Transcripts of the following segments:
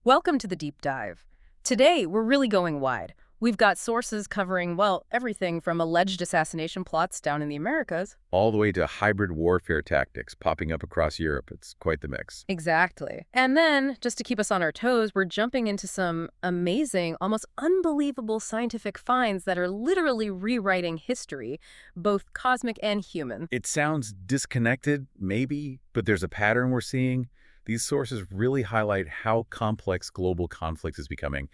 Welcome to the deep dive. Today, we're really going wide. We've got sources covering, well, everything from alleged assassination plots down in the Americas. All the way to hybrid warfare tactics popping up across Europe. It's quite the mix. Exactly. And then, just to keep us on our toes, we're jumping into some amazing, almost unbelievable scientific finds that are literally rewriting history, both cosmic and human. It sounds disconnected, maybe, but there's a pattern we're seeing. These sources really highlight how complex global conflict is becoming,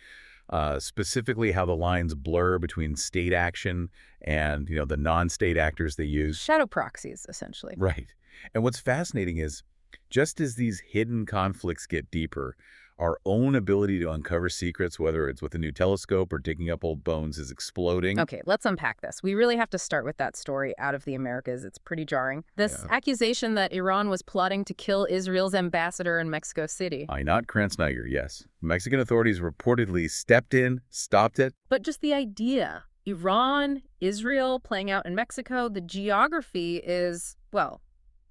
specifically how the lines blur between state action and, the non-state actors they use. Shadow proxies, essentially. Right. And what's fascinating is, just as these hidden conflicts get deeper, our own ability to uncover secrets, whether it's with a new telescope or digging up old bones, is exploding. Okay, let's unpack this. We really have to start with that story out of the Americas. It's pretty jarring. This accusation that Iran was plotting to kill Israel's ambassador in Mexico City. Not Kranzniger, yes. Mexican authorities reportedly stepped in, stopped it. But just the idea, Iran, Israel playing out in Mexico, the geography is, well,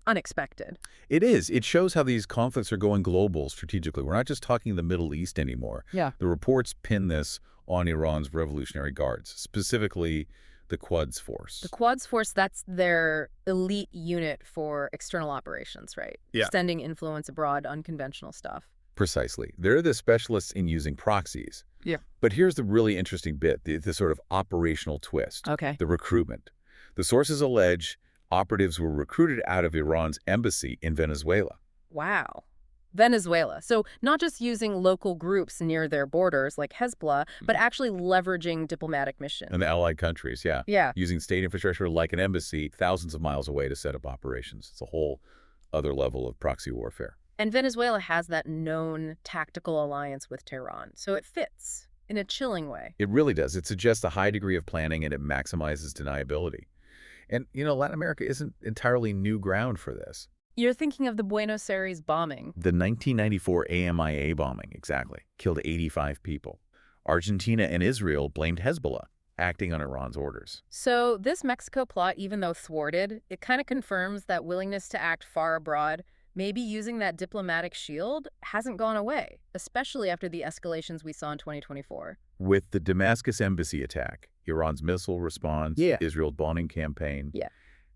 unexpected. It is. It shows how these conflicts are going global strategically. We're not just talking the Middle East anymore. Yeah. The reports pin this on Iran's Revolutionary Guards, specifically the Quds Force. The Quds Force, that's their elite unit for external operations, right? Yeah. Extending influence abroad, unconventional stuff. Precisely. They're the specialists in using proxies. Yeah. But here's the really interesting bit, the sort of operational twist. Okay. The recruitment. The sources allege operatives were recruited out of Iran's embassy in Venezuela. Wow. Venezuela. So not just using local groups near their borders like Hezbollah, but actually leveraging diplomatic missions. And the allied countries, yeah. Yeah. Using state infrastructure like an embassy thousands of miles away to set up operations. It's a whole other level of proxy warfare. And Venezuela has that known tactical alliance with Tehran, so it fits in a chilling way. It really does. It suggests a high degree of planning and it maximizes deniability. And, Latin America isn't entirely new ground for this. You're thinking of the Buenos Aires bombing. The 1994 AMIA bombing, exactly, killed 85 people. Argentina and Israel blamed Hezbollah, acting on Iran's orders. So this Mexico plot, even though thwarted, it kind of confirms that willingness to act far abroad, maybe using that diplomatic shield, hasn't gone away, especially after the escalations we saw in 2024. With the Damascus embassy attack, Iran's missile response, Israel's bombing campaign,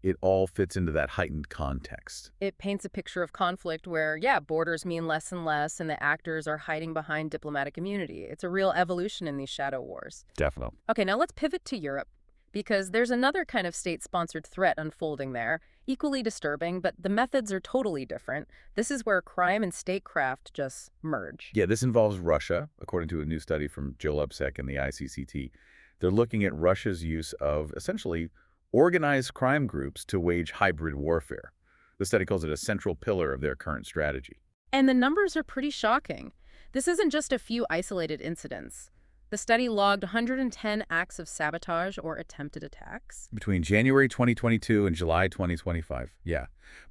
it all fits into that heightened context. It paints a picture of conflict where, borders mean less and less, and the actors are hiding behind diplomatic immunity. It's a real evolution in these shadow wars. Definitely. Okay, now let's pivot to Europe, because there's another kind of state-sponsored threat unfolding there, equally disturbing, but the methods are totally different. This is where crime and statecraft just merge. Yeah, this involves Russia, according to a new study from Joe Lubsek and the ICCT. They're looking at Russia's use of, essentially, organized crime groups to wage hybrid warfare. The study calls it a central pillar of their current strategy. And the numbers are pretty shocking. This isn't just a few isolated incidents. The study logged 110 acts of sabotage or attempted attacks. Between January 2022 and July 2025,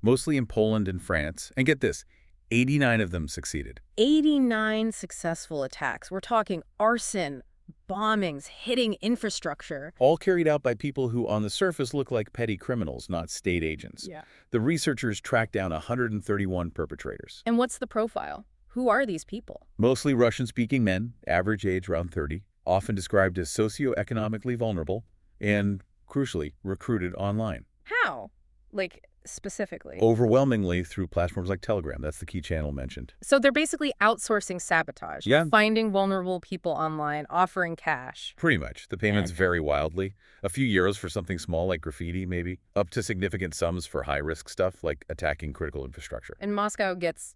mostly in Poland and France. And get this, 89 of them succeeded. 89 successful attacks. We're talking arson, bombings, hitting infrastructure. All carried out by people who on the surface look like petty criminals, not state agents. Yeah. The researchers tracked down 131 perpetrators. And what's the profile? Who are these people? Mostly Russian-speaking men, average age around 30, often described as socioeconomically vulnerable, and, crucially, recruited online. How? Like, specifically? Overwhelmingly through platforms like Telegram. That's the key channel mentioned. So they're basically outsourcing sabotage. Yeah. Finding vulnerable people online, offering cash. Pretty much. The payments vary wildly. A few euros for something small like graffiti, maybe, up to significant sums for high-risk stuff like attacking critical infrastructure. And Moscow gets,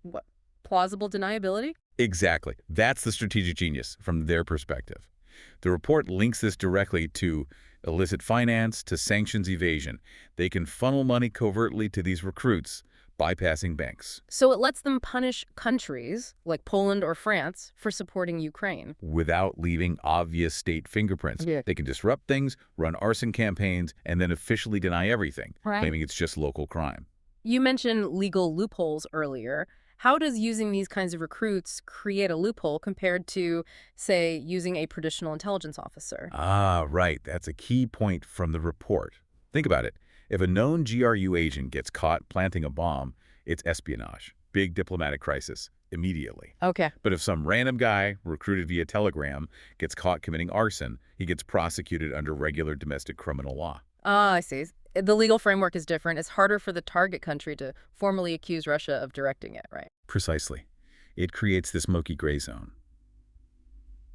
what, plausible deniability? Exactly. That's the strategic genius from their perspective. The report links this directly to illicit finance, to sanctions evasion. They can funnel money covertly to these recruits, bypassing banks. So it lets them punish countries, like Poland or France, for supporting Ukraine. Without leaving obvious state fingerprints. Yeah. They can disrupt things, run arson campaigns, and then officially deny everything, claiming it's just local crime. You mentioned legal loopholes earlier. How does using these kinds of recruits create a loophole compared to, say, using a traditional intelligence officer? Ah, right. That's a key point from the report. Think about it. If a known GRU agent gets caught planting a bomb, it's espionage, big diplomatic crisis. immediately. Okay. But if some random guy, recruited via telegram, gets caught committing arson, he gets prosecuted under regular domestic criminal law. Ah, I see. The legal framework is different. It's harder for the target country to formally accuse Russia of directing it, right? Precisely. It creates this murky gray zone.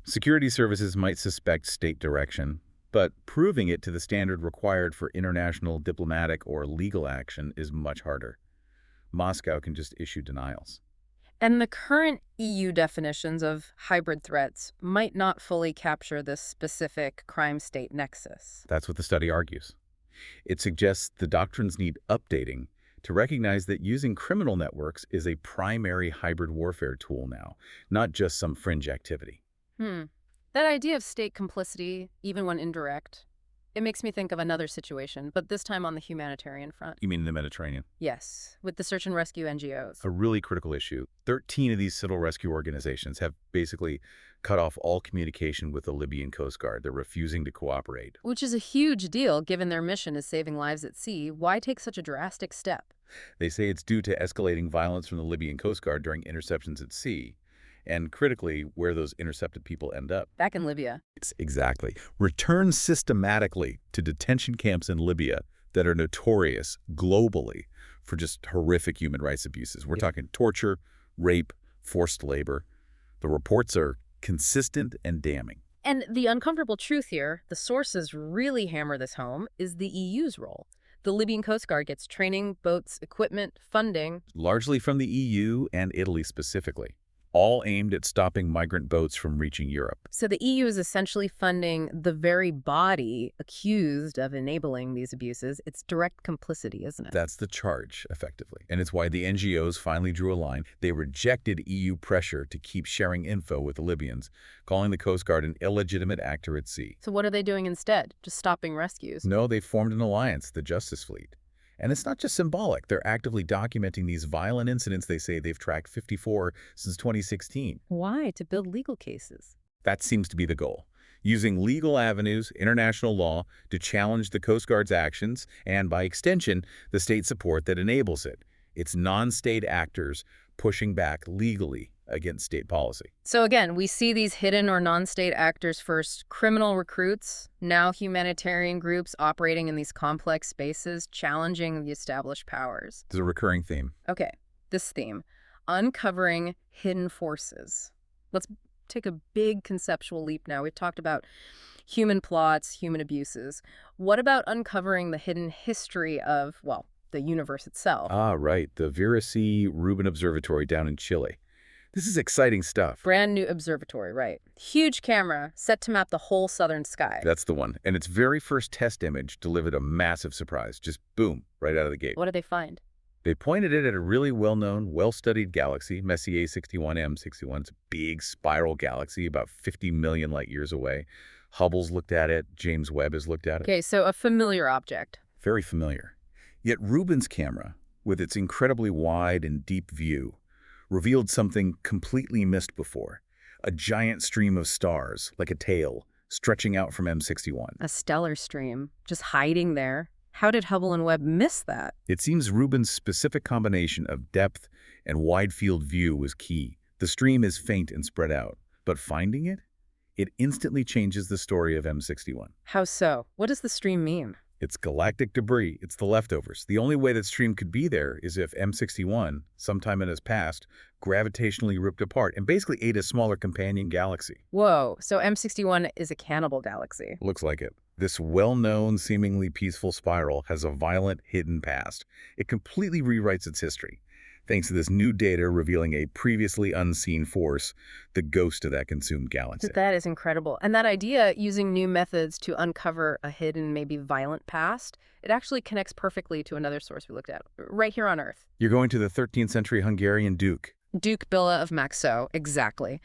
Security services might suspect state direction, but proving it to the standard required for international diplomatic or legal action is much harder. Moscow can just issue denials. And the current EU definitions of hybrid threats might not fully capture this specific crime-state nexus. That's what the study argues. It suggests the doctrines need updating to recognize that using criminal networks is a primary hybrid warfare tool now, not just some fringe activity. That idea of state complicity, even when indirect, it makes me think of another situation, but this time on the humanitarian front. You mean in the Mediterranean? Yes, with the search and rescue NGOs. A really critical issue. 13 of these civil rescue organizations have basically cut off all communication with the Libyan Coast Guard. They're refusing to cooperate. Which is a huge deal given their mission is saving lives at sea. Why take such a drastic step? They say it's due to escalating violence from the Libyan Coast Guard during interceptions at sea, and critically, where those intercepted people end up. Back in Libya. Exactly. Returned systematically to detention camps in Libya that are notorious globally for just horrific human rights abuses. We're talking torture, rape, forced labor. The reports are consistent and damning. And the uncomfortable truth here, the sources really hammer this home, is the EU's role. The Libyan Coast Guard gets training, boats, equipment, funding. Largely from the EU and Italy specifically, all aimed at stopping migrant boats from reaching Europe. So the EU is essentially funding the very body accused of enabling these abuses. It's direct complicity, isn't it? That's the charge, effectively. And it's why the NGOs finally drew a line. They rejected EU pressure to keep sharing info with the Libyans, calling the Coast Guard an illegitimate actor at sea. So what are they doing instead? Just stopping rescues? No, they formed an alliance, the Justice Fleet. And it's not just symbolic. They're actively documenting these violent incidents. They say they've tracked 54 since 2016. Why? To build legal cases. That seems to be the goal. Using legal avenues, international law, to challenge the Coast Guard's actions and, by extension, the state support that enables it. It's non-state actors pushing back legally against state policy. So again, we see these hidden or non-state actors first, criminal recruits, now humanitarian groups operating in these complex spaces, challenging the established powers. There's a recurring theme. Okay, this theme, uncovering hidden forces. Let's take a big conceptual leap now. We've talked about human plots, human abuses. What about uncovering the hidden history of, well, the universe itself? Ah, right. The Vera C. Rubin Observatory down in Chile. This is exciting stuff. Brand new observatory, right. Huge camera set to map the whole southern sky. That's the one. And its very first test image delivered a massive surprise. Just boom, right out of the gate. What did they find? They pointed it at a really well-known, well-studied galaxy, Messier 61M61. It's a big spiral galaxy about 50 million light years away. Hubble's looked at it. James Webb has looked at it. Okay, so a familiar object. Very familiar. Yet Rubin's camera, with its incredibly wide and deep view, revealed something completely missed before. A giant stream of stars, like a tail, stretching out from M61. A stellar stream, just hiding there. How did Hubble and Webb miss that? It seems Rubin's specific combination of depth and wide field view was key. The stream is faint and spread out, but finding it? It instantly changes the story of M61. How so? What does the stream mean? It's galactic debris. It's the leftovers. The only way that stream could be there is if M61, sometime in its past, gravitationally ripped apart and basically ate a smaller companion galaxy. Whoa, so M61 is a cannibal galaxy. Looks like it. This well-known, seemingly peaceful spiral has a violent, hidden past. It completely rewrites its history, thanks to this new data revealing a previously unseen force, the ghost of that consumed galaxy. That is incredible. And that idea, using new methods to uncover a hidden, maybe violent past, it actually connects perfectly to another source we looked at, right here on Earth. You're going to the 13th century Hungarian Duke. Duke Billa of Maxo, exactly.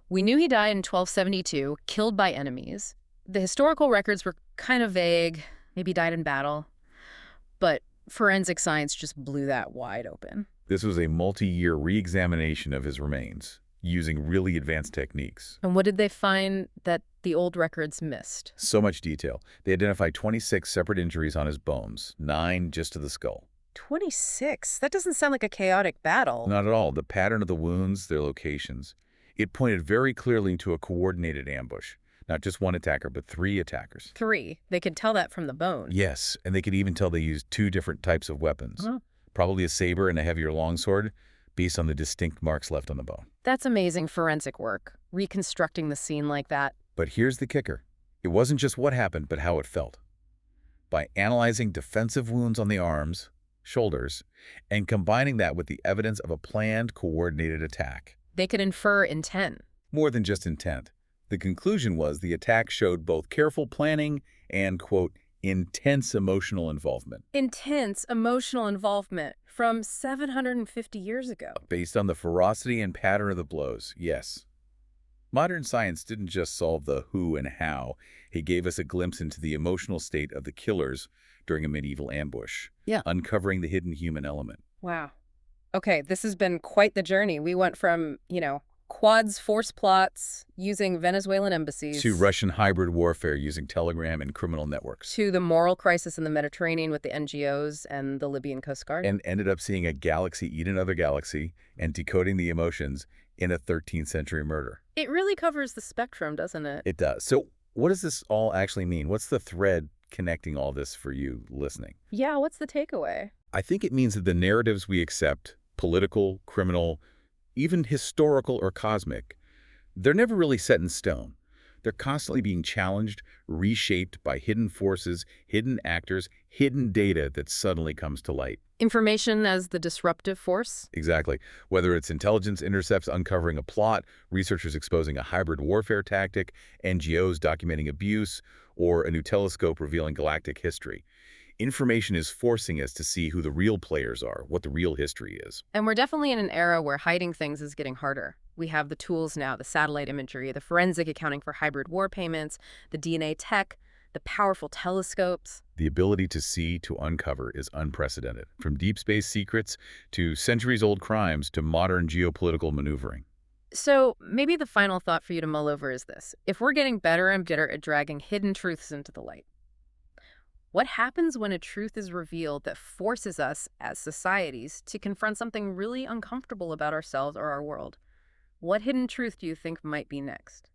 We knew he died in 1272, killed by enemies. The historical records were kind of vague, maybe died in battle, but forensic science just blew that wide open. This was a multi-year re-examination of his remains, using really advanced techniques. And what did they find that the old records missed? So much detail. They identified 26 separate injuries on his bones, 9 just to the skull. 26? That doesn't sound like a chaotic battle. Not at all. The pattern of the wounds, their locations, it pointed very clearly to a coordinated ambush. Not just one attacker, but three attackers. 3. They could tell that from the bone. Yes, and they could even tell they used two different types of weapons. Huh. Probably a saber and a heavier longsword, based on the distinct marks left on the bone. That's amazing forensic work, reconstructing the scene like that. But here's the kicker. It wasn't just what happened, but how it felt. By analyzing defensive wounds on the arms, shoulders, and combining that with the evidence of a planned, coordinated attack. They could infer intent. More than just intent. The conclusion was the attack showed both careful planning and, quote, intense emotional involvement. Intense emotional involvement from 750 years ago. Based on the ferocity and pattern of the blows, yes. Modern science didn't just solve the who and how. It gave us a glimpse into the emotional state of the killers during a medieval ambush, Yeah. uncovering the hidden human element. Wow. Okay, this has been quite the journey. We went from, quads force plots using Venezuelan embassies To Russian hybrid warfare using telegram and criminal networks. to the moral crisis in the Mediterranean with the NGOs and the Libyan Coast Guard. And ended up seeing a galaxy eat another galaxy and decoding the emotions in a 13th century murder. It really covers the spectrum, doesn't it? It does. So what does this all actually mean? What's the thread connecting all this for you listening? Yeah, what's the takeaway? I think it means that the narratives we accept, political, criminal, even historical or cosmic, they're never really set in stone. They're constantly being challenged, reshaped by hidden forces, hidden actors, hidden data that suddenly comes to light. Information as the disruptive force? Exactly. Whether it's intelligence intercepts uncovering a plot, researchers exposing a hybrid warfare tactic, NGOs documenting abuse, or a new telescope revealing galactic history. Information is forcing us to see who the real players are, what the real history is. And we're definitely in an era where hiding things is getting harder. We have the tools now, the satellite imagery, the forensic accounting for hybrid war payments, the DNA tech, the powerful telescopes. The ability to see, to uncover, is unprecedented. From deep space secrets to centuries-old crimes to modern geopolitical maneuvering. So maybe the final thought for you to mull over is this. If we're getting better and better at dragging hidden truths into the light, what happens when a truth is revealed that forces us as societies to confront something really uncomfortable about ourselves or our world? What hidden truth do you think might be next?